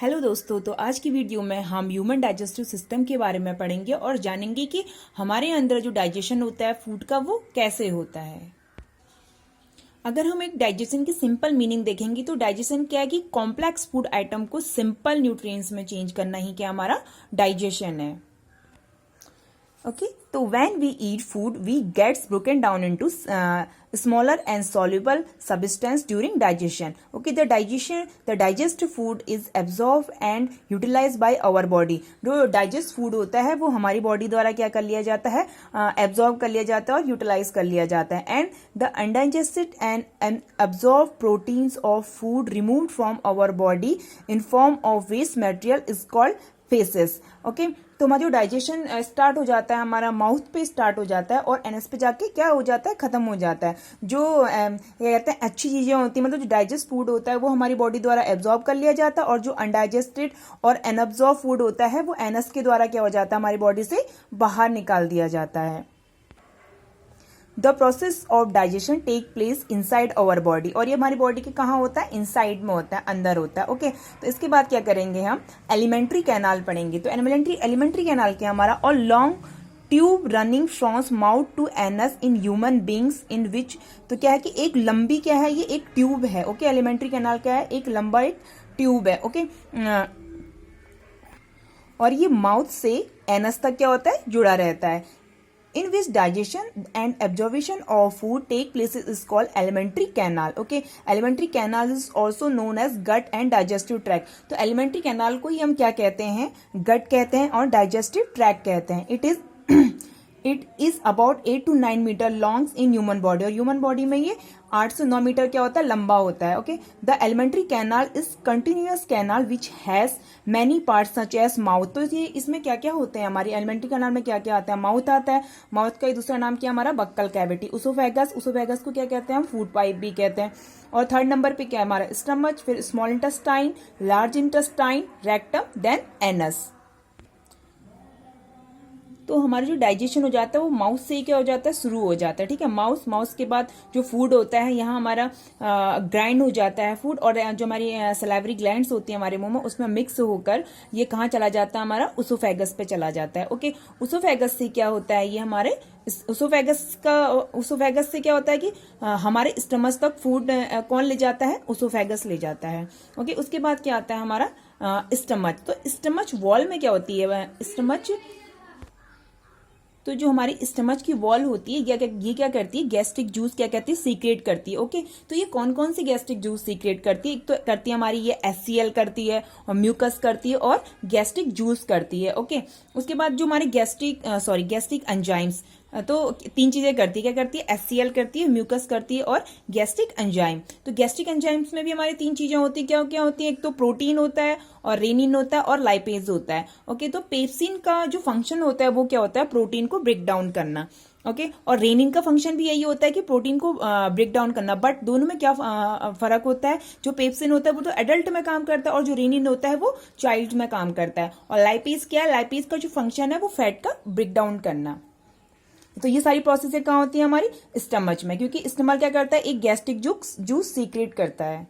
Hello दोस्तों, तो आज की वीडियो में हम ह्यूमन डाइजेस्टिव सिस्टम के बारे में पढ़ेंगे और जानेंगे कि हमारे अंदर जो डाइजेशन होता है फूड का वो कैसे होता है। अगर हम एक डाइजेशन की सिंपल मीनिंग देखेंगे तो डाइजेशन क्या है कि कॉम्प्लेक्स फूड आइटम को सिंपल न्यूट्रिएंट्स में चेंज करना ही क्या हमारा डाइजेशन है। Okay, so when we eat food, we gets broken down into smaller and soluble substance during digestion. Okay, the digest food is absorbed and utilized by our body. जो digest food होता है वो हमारी body द्वारा क्या कर लिया जाता है, absorb कर लिया जाता है और utilize कर लिया जाता है. And the undigested and absorbed proteins of food removed from our body in form of waste material is called faces. Okay, तो हमारा जो डाइजेशन स्टार्ट हो जाता है हमारा माउथ पे स्टार्ट हो जाता है और एनएस पे जाके क्या हो जाता है, खत्म हो जाता है. जो क्या कहते हैं अच्छी चीजें होती है, मतलब जो डाइजेस्ट फूड होता है वो हमारी बॉडी द्वारा एब्जॉर्ब कर लिया जाता है और जो अनडाइजेस्टेड और अनअब्जॉर्ब फूड होता है वो एनएस के द्वारा क्या हो जाता है, हमारी बॉडी से बाहर निकाल दिया जाता है. The process of digestion take place inside our body, और ये हमारी बॉडी के कहाँ होता है, इनसाइड में होता है, अंदर होता है. ओके, तो इसके बाद क्या करेंगे, हम एलिमेंट्री कैनाल पढ़ेंगे. तो एलिमेंट्री कैनाल क्या हमारा, और long tube running from mouth to anus in human beings in which, तो क्या है कि एक लंबी क्या है, ये एक ट्यूब है. ओके, एलिमेंट्री कैनाल क्या है, एक लंबा एक ट्यूब है. ओके, और ये माउथ से एनस तक क्या होता है, जुड़ा रहता है. In which digestion and absorption of food take place is called alimentary canal. Okay, alimentary canal is also known as gut and digestive tract. तो alimentary canal को ही हम क्या कहते हैं, gut कहते हैं और digestive tract कहते हैं. It is about 8 to 9 meter long in human body, और ह्यूमन बॉडी में ये 8 से 9 मीटर क्या होता है, लंबा होता है. Okay, the alimentary canal is continuous canal which has many parts such as mouth. तो ये इसमें क्या क्या होते हैं, हमारी एलिमेंट्री कैनाल में क्या क्या आता है, माउथ आता है. माउथ का दूसरा नाम क्या हमारा, बक्कल कैविटी. उसोफेगस को क्या कहते हैं हम, फूड पाइप भी कहते हैं. और थर्ड नंबर पे क्या है हमारा, स्टमच, फिर small intestine, large intestine, rectum, then anus. तो हमारा जो डाइजेशन हो जाता है वो माउथ से ही क्या हो जाता है, शुरू हो जाता है. ठीक है, माउथ के बाद जो फूड होता है यहाँ हमारा ग्राइंड हो जाता है फूड, और जो हमारी सलाइवरी ग्लैंड्स होती है हमारे मुंह में उसमें मिक्स होकर ये कहाँ चला जाता है, हमारा उसोफेगस पे चला जाता है. ओके, उसोफेगस से क्या होता है, ये हमारे उसोफेगस से क्या होता है कि हमारे स्टमच तक फूड कौन ले जाता है, उसोफेगस ले जाता है. ओके, उसके बाद क्या आता है हमारा स्टमच. तो स्टमच वॉल में क्या होती है, स्टमच, तो जो हमारी स्टमच की वॉल होती है ये क्या करती है, गैस्ट्रिक जूस क्या कहती है, सीक्रेट करती है. ओके, तो ये कौन कौन सी गैस्ट्रिक जूस सीक्रेट करती है, एक तो करती है हमारी ये HCl करती है, और म्यूकस करती है, और गैस्ट्रिक जूस करती है. ओके, उसके बाद जो हमारे गैस्ट्रिक एंजाइम्स, तो 3 चीजें करती है, क्या करती है, HCl करती है, म्यूकस करती है, और गैस्ट्रिक एंजाइम. तो गैस्ट्रिक एंजाइम्स में भी हमारी 3 चीजें होती है, क्या क्या होती है, एक तो प्रोटीन होता है, और रेनिन होता है, और लाइपेज होता है. ओके, तो पेप्सिन का जो फंक्शन होता है वो क्या होता है, प्रोटीन को ब्रेक डाउन करना. ओके, और रेनिन का फंक्शन भी यही होता है कि प्रोटीन को ब्रेक डाउन करना. बट दोनों में क्या फर्क होता है, जो पेप्सिन होता है वो तो एडल्ट में काम करता है, और जो रेनिन होता है वो चाइल्ड में काम करता है. और लाइपेज क्या है, लाइपेज का जो फंक्शन है वो फैट का ब्रेक डाउन करना. तो ये सारी प्रोसेस कहाँ होती है, हमारी स्टमच में, क्योंकि स्टमच क्या करता है, एक गैस्ट्रिक जूस सीक्रेट करता है.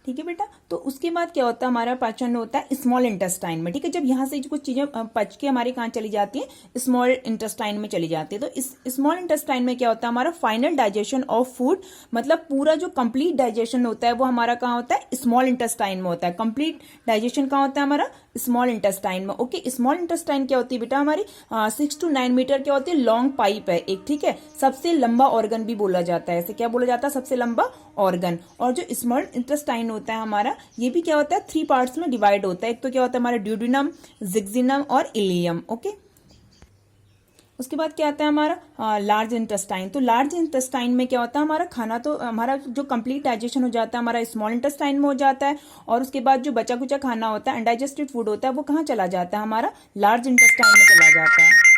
ठीक है बेटा, तो उसके बाद क्या होता है, हमारा पाचन होता है स्मॉल इंटेस्टाइन में. ठीक है, जब यहाँ से कुछ चीजें पच के हमारे कहाँ चली जाती है, स्मॉल इंटेस्टाइन में चली जाती है. तो इस स्मॉल इंटेस्टाइन में क्या होता है, हमारा फाइनल डाइजेशन ऑफ फूड, मतलब पूरा जो कंप्लीट डाइजेशन होता है वो हमारा कहाँ होता है, स्मॉल इंटेस्टाइन में होता है. कंप्लीट डाइजेशन कहाँ होता है हमारा, स्मॉल इंटेस्टाइन में. ओके, स्मॉल इंटेस्टाइन क्या होती है बेटा, हमारी 6 to 9 मीटर क्या होती है, लॉन्ग पाइप है एक. ठीक है, सबसे लंबा ऑर्गन भी बोला जाता है, ऐसे क्या बोला जाता है, सबसे लंबा ऑर्गन. और जो स्मॉल इंटेस्टाइन होता है हमारा, ये भी क्या होता है, 3 पार्ट्स में डिवाइड होता है. एक तो क्या होता है हमारा ड्यूडेनम, जिक्जिनम, और इलियम. ओके, उसके बाद क्या आता है हमारा लार्ज इंटेस्टाइन. तो लार्ज इंटेस्टाइन में क्या होता है, हमारा खाना, तो हमारा जो कंप्लीट डाइजेशन हो जाता है हमारा स्मॉल इंटेस्टाइन में हो जाता है, और उसके बाद जो बचा कुचा खाना होता है, अनडाइजेस्टेड फूड होता है, वो कहाँ चला जाता है, हमारा लार्ज इंटेस्टाइन में चला जाता है.